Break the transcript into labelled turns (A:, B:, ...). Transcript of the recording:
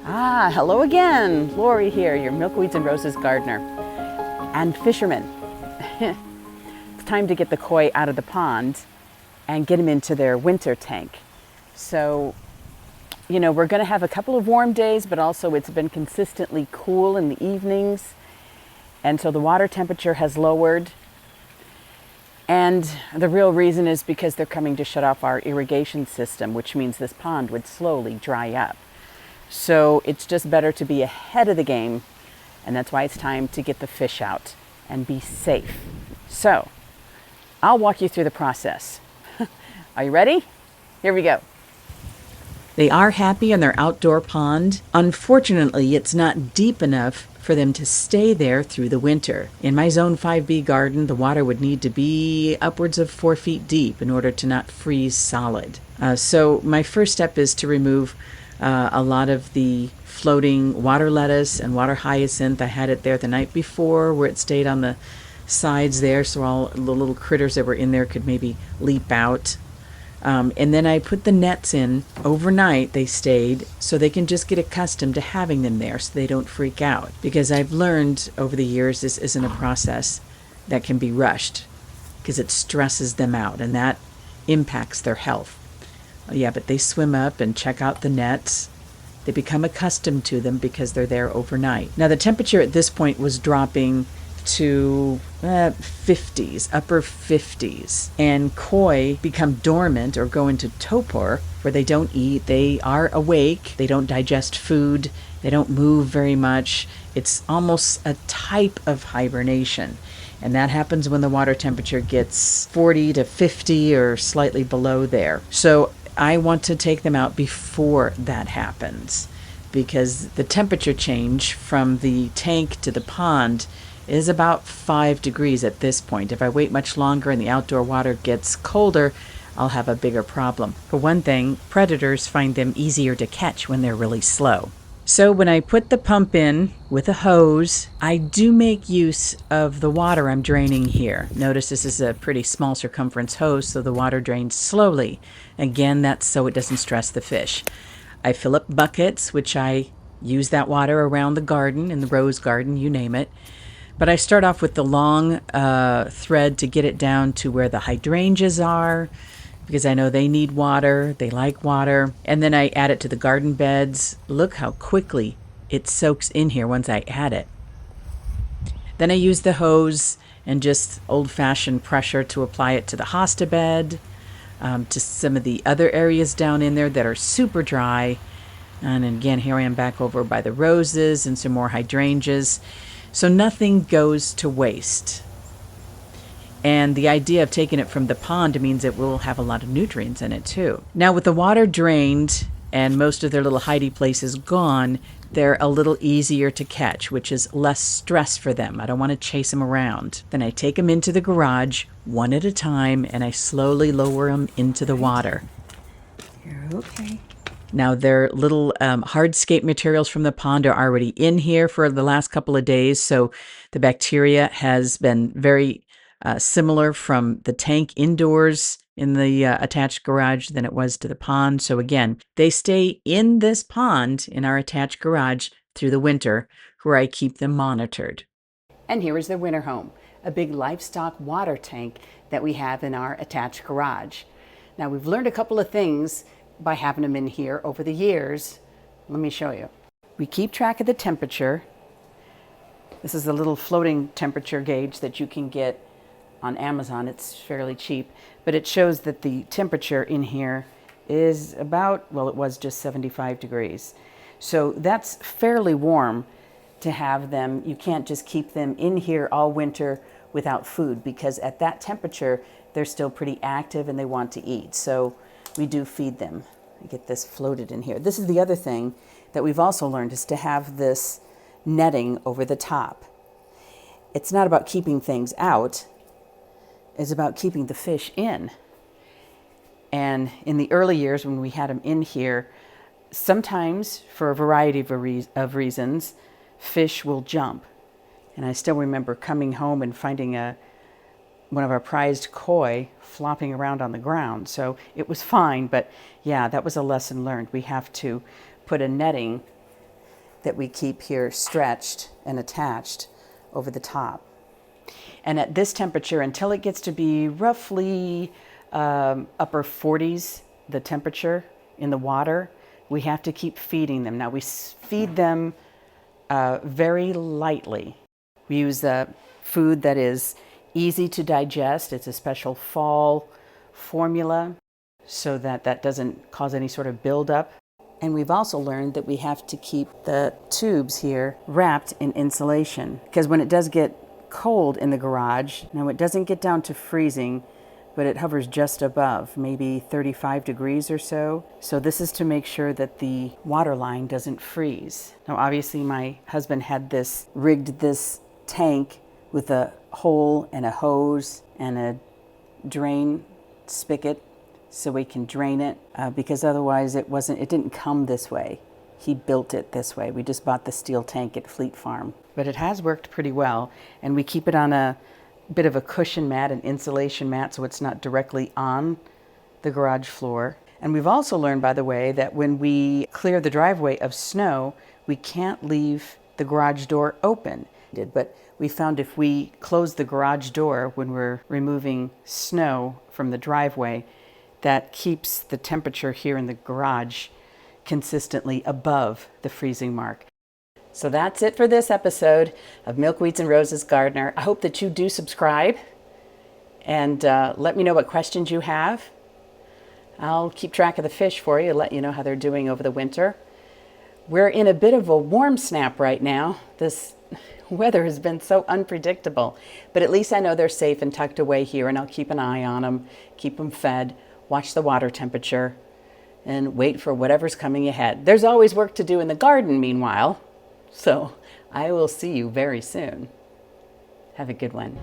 A: Hello again. Lori here, your Milkweeds and Roses gardener and fisherman. It's time to get the koi out of the pond and get them into their winter tank. So, we're going to have a couple of warm days, but also it's been consistently cool in the evenings. And so the water temperature has lowered. And the real reason is because they're coming to shut off our irrigation system, which means this pond would slowly dry up. So it's just better to be ahead of the game, and that's why it's time to get the fish out and be safe. So I'll walk you through the process. Are you ready? Here we go.
B: They are happy in their outdoor pond. Unfortunately, it's not deep enough for them to stay there through the winter. In my Zone 5B garden, the water would need to be upwards of 4 feet deep in order to not freeze solid. So my first step is to remove a lot of the floating water lettuce and water hyacinth. I had it there the night before where it stayed on the sides there, so all the little critters that were in there could maybe leap out. And then I put the nets in overnight. They stayed so they can just get accustomed to having them there so they don't freak out. Because I've learned over the years this isn't a process that can be rushed because it stresses them out and that impacts their health. Yeah, but they swim up and check out the nets. They become accustomed to them because they're there overnight. Now the temperature at this point was dropping to 50s, upper 50s. And koi become dormant or go into torpor where they don't eat. They are awake. They don't digest food. They don't move very much. It's almost a type of hibernation. And that happens when the water temperature gets 40 to 50 or slightly below there. So I want to take them out before that happens because the temperature change from the tank to the pond is about 5 degrees at this point. If I wait much longer and the outdoor water gets colder, I'll have a bigger problem. For one thing, predators find them easier to catch when they're really slow. So when I put the pump in with a hose, I do make use of the water I'm draining here. Notice this is a pretty small circumference hose, so the water drains slowly. Again, that's so it doesn't stress the fish. I fill up buckets, which I use that water around the garden, in the rose garden, you name it. But I start off with the long thread to get it down to where the hydrangeas are, because I know they need water, they like water. And then I add it to the garden beds. Look how quickly it soaks in here once I add it. Then I use the hose and just old-fashioned pressure to apply it to the hosta bed, to some of the other areas down in there that are super dry. And again, here I am back over by the roses and some more hydrangeas. So nothing goes to waste. And the idea of taking it from the pond means it will have a lot of nutrients in it too. Now with the water drained and most of their little hidey places gone, they're a little easier to catch, which is less stress for them. I don't want to chase them around. Then I take them into the garage one at a time and I slowly lower them into the water.
A: You're okay.
B: Now their little hardscape materials from the pond are already in here for the last couple of days, so the bacteria has been very similar from the tank indoors in the attached garage than it was to the pond. So again, they stay in this pond in our attached garage through the winter where I keep them monitored.
A: And here is their winter home, a big livestock water tank that we have in our attached garage. Now we've learned a couple of things by having them in here over the years. Let me show you. We keep track of the temperature. This is a little floating temperature gauge that you can get on Amazon. It's fairly cheap, but it shows that the temperature in here is about, well, it was just 75 degrees. So that's fairly warm to have them. You can't just keep them in here all winter without food because at that temperature, they're still pretty active and they want to eat. So we do feed them. I get this floated in here. This is the other thing that we've also learned is to have this netting over the top. It's not about keeping things out. It's about keeping the fish in. And in the early years when we had them in here, sometimes for a variety of reasons, fish will jump. And I still remember coming home and finding one of our prized koi flopping around on the ground. So it was fine, but yeah, that was a lesson learned. We have to put a netting that we keep here stretched and attached over the top. And at this temperature, until it gets to be roughly upper 40s, the temperature in the water, we have to keep feeding them. Now we feed them very lightly. We use food that is easy to digest. It's a special fall formula so that that doesn't cause any sort of buildup. And we've also learned that we have to keep the tubes here wrapped in insulation, because when it does get cold in the garage, now it doesn't get down to freezing, but it hovers just above, maybe 35 degrees or so. So this is to make sure that the water line doesn't freeze. Now obviously my husband had rigged this tank with a hole and a hose and a drain spigot so we can drain it, because otherwise it didn't come this way. He built it this way. We just bought the steel tank at Fleet Farm. But it has worked pretty well, and we keep it on a bit of a cushion mat, an insulation mat, so it's not directly on the garage floor. And we've also learned, by the way, that when we clear the driveway of snow, we can't leave the garage door open. But we found if we close the garage door when we're removing snow from the driveway, that keeps the temperature here in the garage consistently above the freezing mark. So that's it for this episode of Milkweeds and Roses Gardener. I hope that you do subscribe and let me know what questions you have. I'll keep track of the fish for you, let you know how they're doing over the winter. We're in a bit of a warm snap right now. This weather has been so unpredictable, but at least I know they're safe and tucked away here, and I'll keep an eye on them, keep them fed, watch the water temperature, and wait for whatever's coming ahead. There's always work to do in the garden meanwhile, so I will see you very soon. Have a good one.